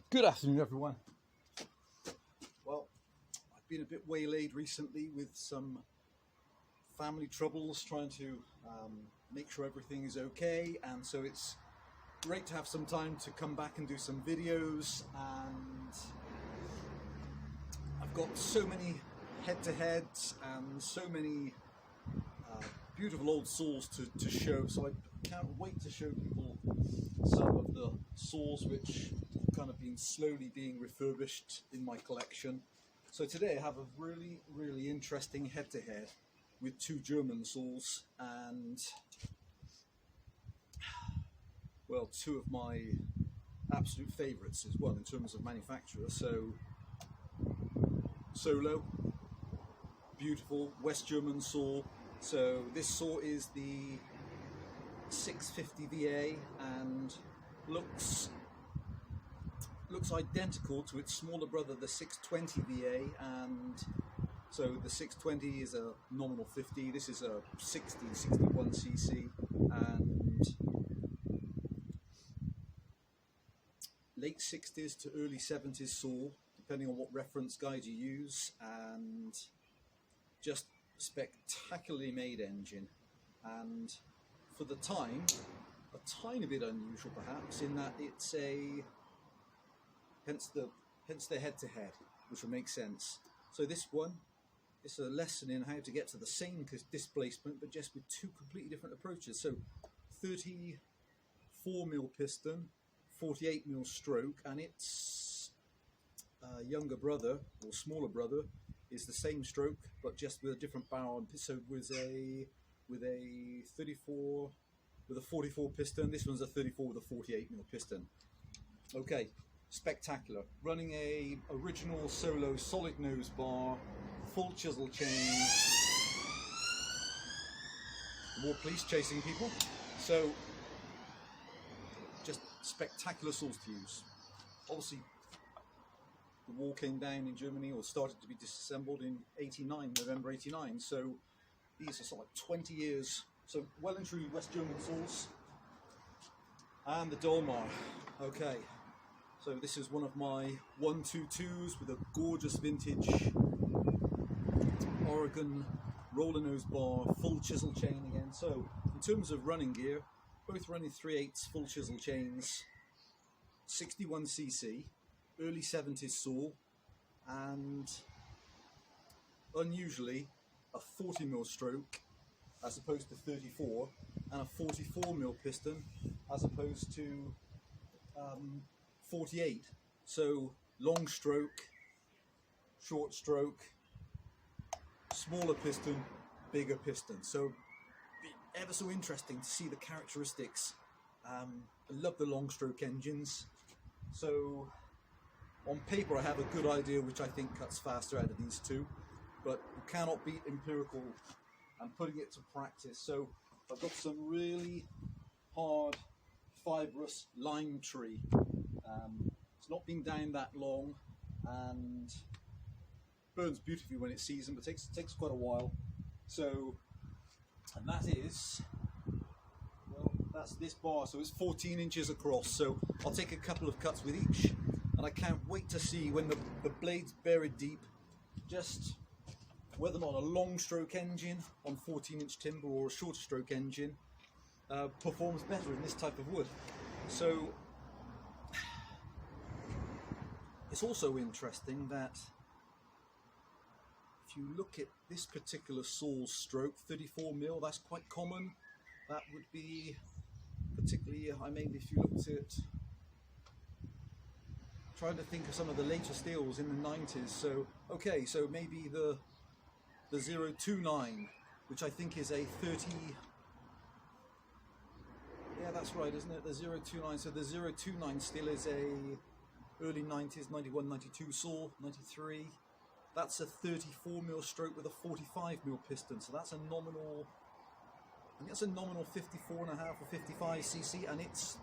Good afternoon, everyone. Well, I've been a bit waylaid recently with some family troubles, trying to make sure everything is okay, and so it's great to have some time to come back and do some videos. And I've got so many head-to-heads and so many beautiful old saws to show, so I can't wait to show people some of the saws which have kind of been slowly being refurbished in my collection. So today I have a really interesting head-to-head with two German saws and, well, two of my absolute favourites as well in terms of manufacturer. So Oleo, beautiful West German saw. So this saw is the 650 VA and looks identical to its smaller brother, the 620 VA, and so the 620 is a nominal 50, this is a 61 cc, and late 60s to early 70s saw, depending on what reference guide you use, and just spectacularly made engine, and for the time a tiny bit unusual perhaps in that it's a hence the head-to-head, which will make sense. So this one is a lesson in how to get to the same displacement but just with two completely different approaches. So 34mm piston, 48mm stroke, and its younger brother or smaller brother is the same stroke but just with a different barrel. So with a 34 with a 44 piston, this one's a 34 with a 48mm piston. Okay, spectacular. Running a original Solo solid nose bar, full chisel chain. More police chasing people. So just spectacular saws to use. Obviously the wall came down in Germany, or started to be disassembled in November 89, so these are sort of like 20 years, so well and truly West German saws. And the Dolmar. Okay, so this is one of my 122s with a gorgeous vintage Oregon roller nose bar, full chisel chain again. So in terms of running gear, both running 3/8 full chisel chains, 61 cc, early 70s saw, and unusually a 40mm stroke as opposed to 34, and a 44mm piston as opposed to 48. So long stroke, short stroke, smaller piston, bigger piston. So ever so interesting to see the characteristics. I love the long stroke engines. So on paper I have a good idea which I think cuts faster out of these two, but you cannot beat empirical and putting it to practice. So I've got some really hard fibrous lime tree. It's not been down that long and burns beautifully when it's seasoned, but takes quite a while. So, and that is, well, that's this bar, so it's 14 inches across. So I'll take a couple of cuts with each, and I can't wait to see when the blade's buried deep, just whether or not a long stroke engine on 14-inch timber or a shorter stroke engine performs better in this type of wood. So it's also interesting that if you look at this particular saw's stroke, 34mm, that's quite common. That would be particularly, I mean, if you looked at, trying to think of some of the later steels in the 90s. So okay, so maybe the 029, which I think is a 30, yeah, that's right, isn't it? The 029. So the 029 steel is a early 90s, 91, 92 saw, 93. That's a 34mm stroke with a 45mm piston. So that's a nominal, I think that's a nominal 54.5 or 55 cc, and its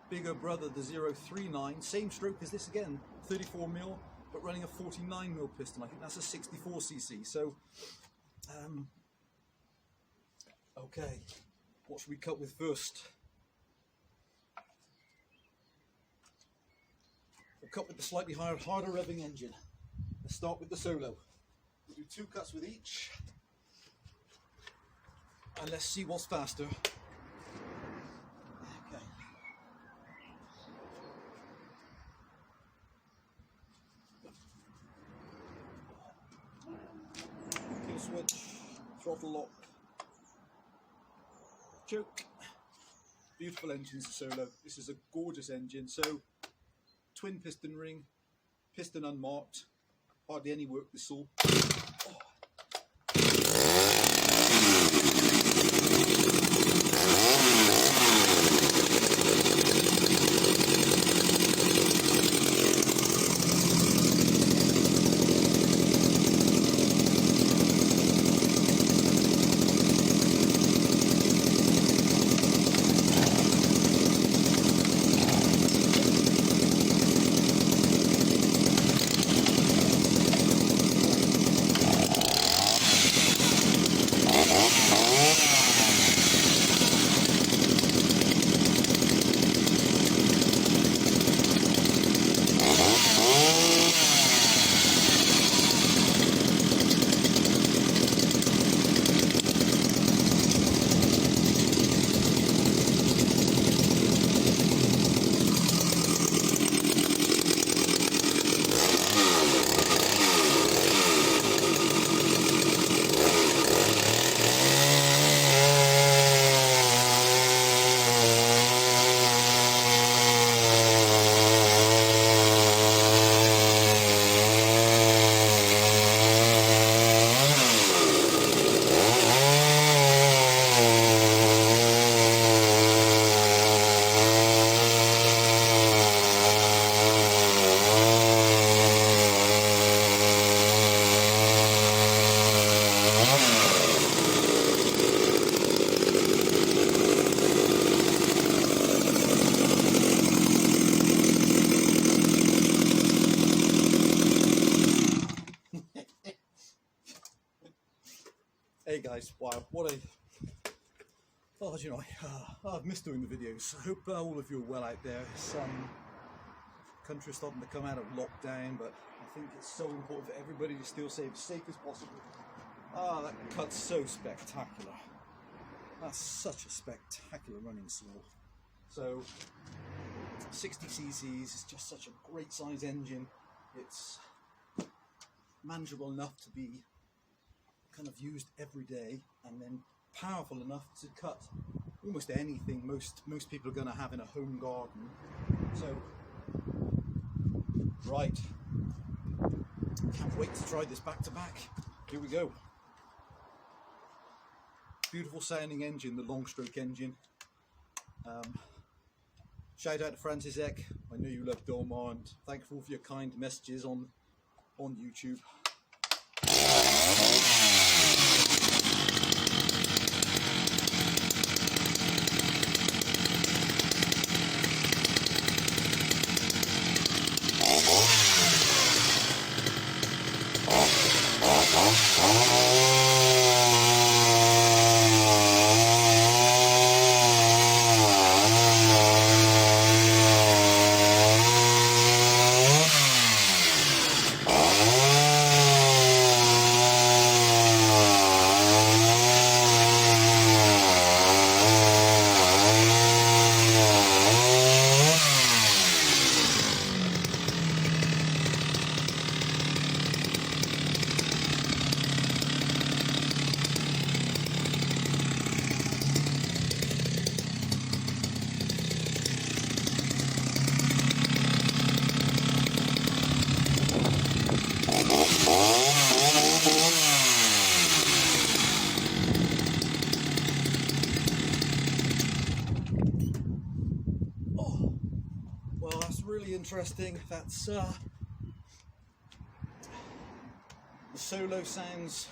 bigger brother, the 039, same stroke as this again, 34mm, but running a 49mm piston. I think that's a 64 cc. So, okay, what should we cut with first? I'll cut with the slightly harder revving engine. Let's start with the Solo. We'll do 2 cuts with each. And let's see what's faster. Okay. Kill switch, throttle lock, choke. Beautiful engines, the Solo. This is a gorgeous engine. So, twin piston ring, piston unmarked, hardly any work this saw. Hey guys, wow, what a... Oh, you know, I've missed doing the videos. I hope all of you are well out there. Some countries starting to come out of lockdown, but I think it's so important for everybody to still stay as safe as possible. Ah, that cut's so spectacular. That's such a spectacular running saw. So, 60cc is just such a great size engine. It's manageable enough to be kind of used every day, and then powerful enough to cut almost anything most people are going to have in a home garden. So, right, can't wait to try this back to back. Here we go. Beautiful sounding engine, the long stroke engine. Shout out to Francis Eck. I know you love Dolmar, and thankful for your kind messages on YouTube. Really interesting. That's the Solo sounds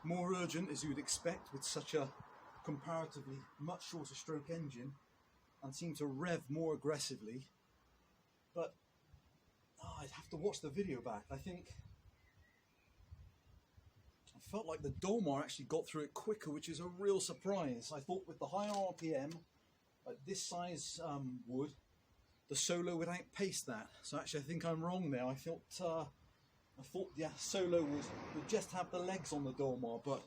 more urgent, as you would expect with such a comparatively much shorter stroke engine, and seem to rev more aggressively. But I'd have to watch the video back. I think I felt like the Dolmar actually got through it quicker, which is a real surprise. I thought with the higher RPM, like this size wood, the Solo would outpace that. So actually I think I'm wrong there. I thought the Solo would just have the legs on the Dolmar, but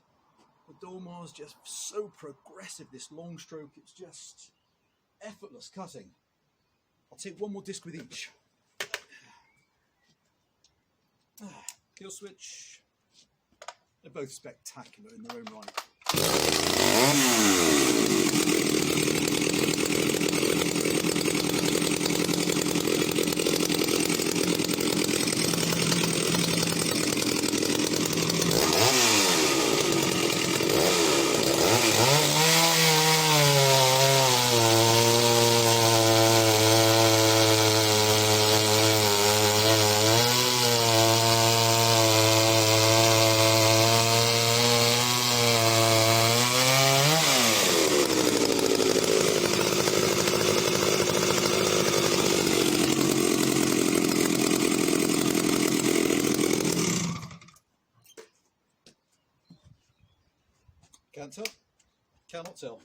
the Dolmar's just so progressive, this long stroke, it's just effortless cutting. I'll take one more disc with each. Kill switch. They're both spectacular in their own right. Can't tell. Cannot tell.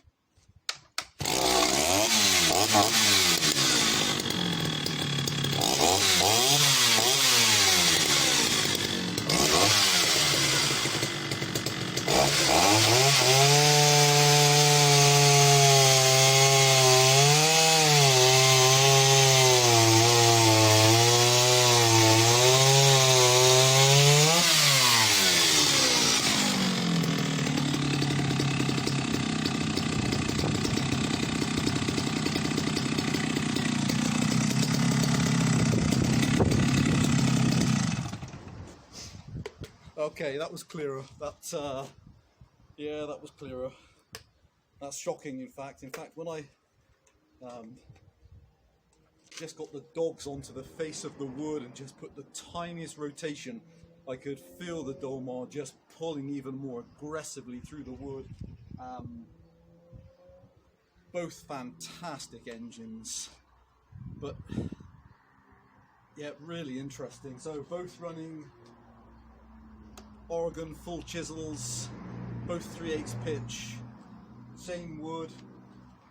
Okay, that was clearer. Yeah, that was clearer. That's shocking, in fact. In fact, when I just got the dogs onto the face of the wood and just put the tiniest rotation, I could feel the Dolmar just pulling even more aggressively through the wood. Both fantastic engines, but yeah, really interesting. So both running Oregon full chisels, both 3/8 pitch, same wood.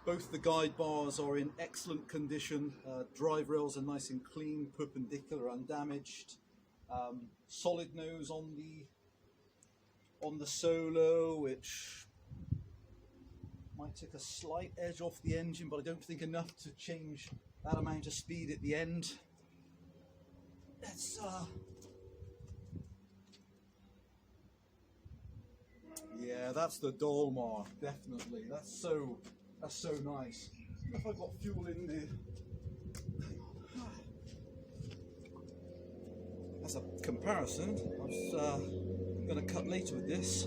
Both the guide bars are in excellent condition. Drive rails are nice and clean, perpendicular, undamaged. Solid nose on the Solo, which might take a slight edge off the engine, but I don't think enough to change that amount of speed at the end. That's yeah, that's the Dolmar, definitely. That's so nice. If I've got fuel in there. That's a comparison. I was going to cut later with this.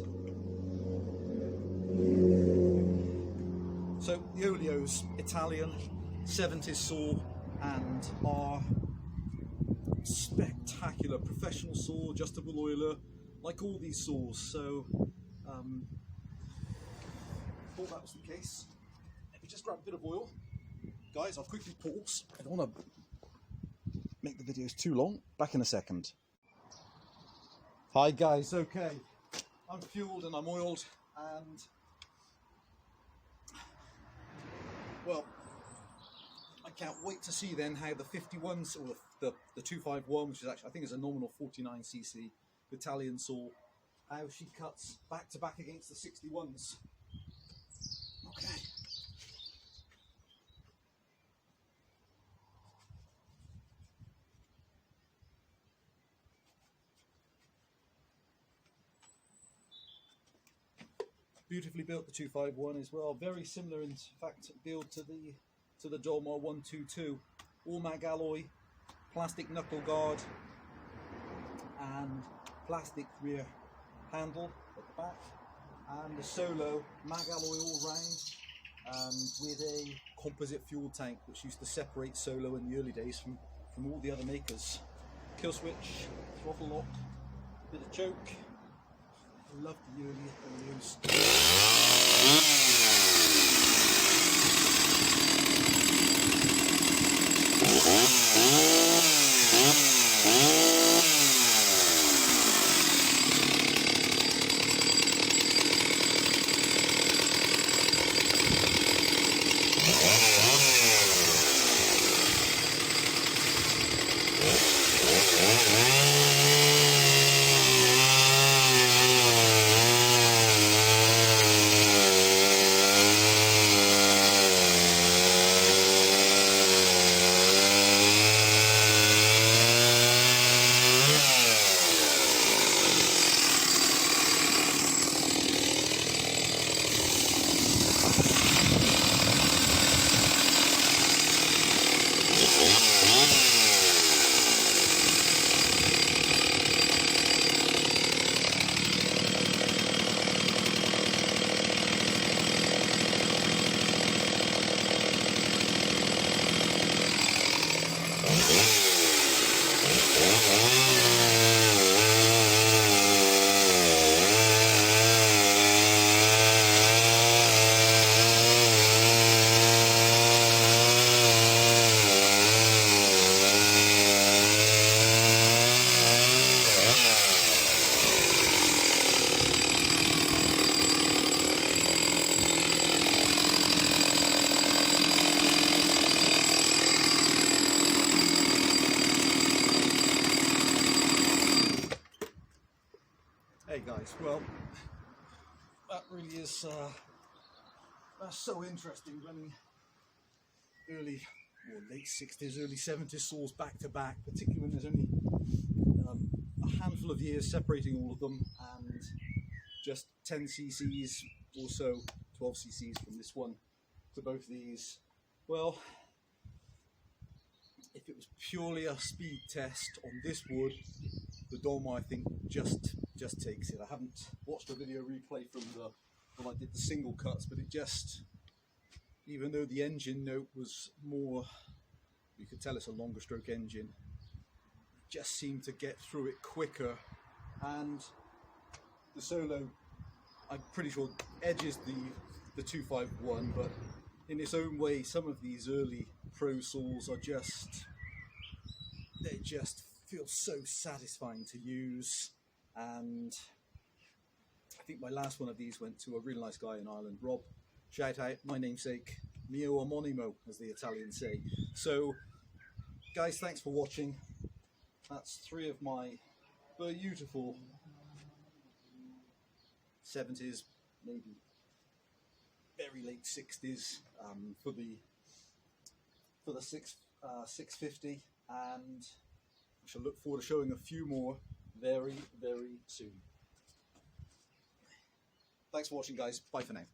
So the Oleo's Italian, 70s saw, and our spectacular professional saw, adjustable oiler, like all these saws. So thought that was the case. Let me just grab a bit of oil. Guys, I'll quickly pause. I don't want to make the videos too long. Back in a second. Hi guys, okay. I'm fueled and I'm oiled, and well, I can't wait to see then how the 51s, or the 251, which is actually, I think is a nominal 49cc Italian saw, how she cuts back to back against the 61s. Okay. Beautifully built, the 251 as well. Very similar in fact build to the Dolmar 122. All mag alloy, plastic knuckle guard, and plastic rear handle at the back, and the Solo mag alloy all round, with a composite fuel tank, which used to separate Solo in the early days from all the other makers. Kill switch, throttle lock, bit of choke. I love the early Oleos. guys. Well, that really is that's so interesting, running early or late 60s, early 70s saws back to back, particularly when there's only a handful of years separating all of them, and just 10 cc's, also 12 cc's from this one to both these. Well, if it was purely a speed test on this wood, the Dolmar, I think, just takes it. I haven't watched a video replay from when I did the single cuts, but it just, even though the engine note was more, you could tell it's a longer stroke engine, it just seemed to get through it quicker. And the solo, I'm pretty sure, edges the 251, but in its own way, some of these early pro saws are just, they just feel so satisfying to use. And I think my last one of these went to a really nice guy in Ireland, Rob. Shout out, my namesake, mio omonimo, as the Italians say. So, guys, thanks for watching. That's 3 of my beautiful 70s, maybe very late 60s for the 650, and I shall look forward to showing a few more very, very soon. Thanks for watching, guys. Bye for now.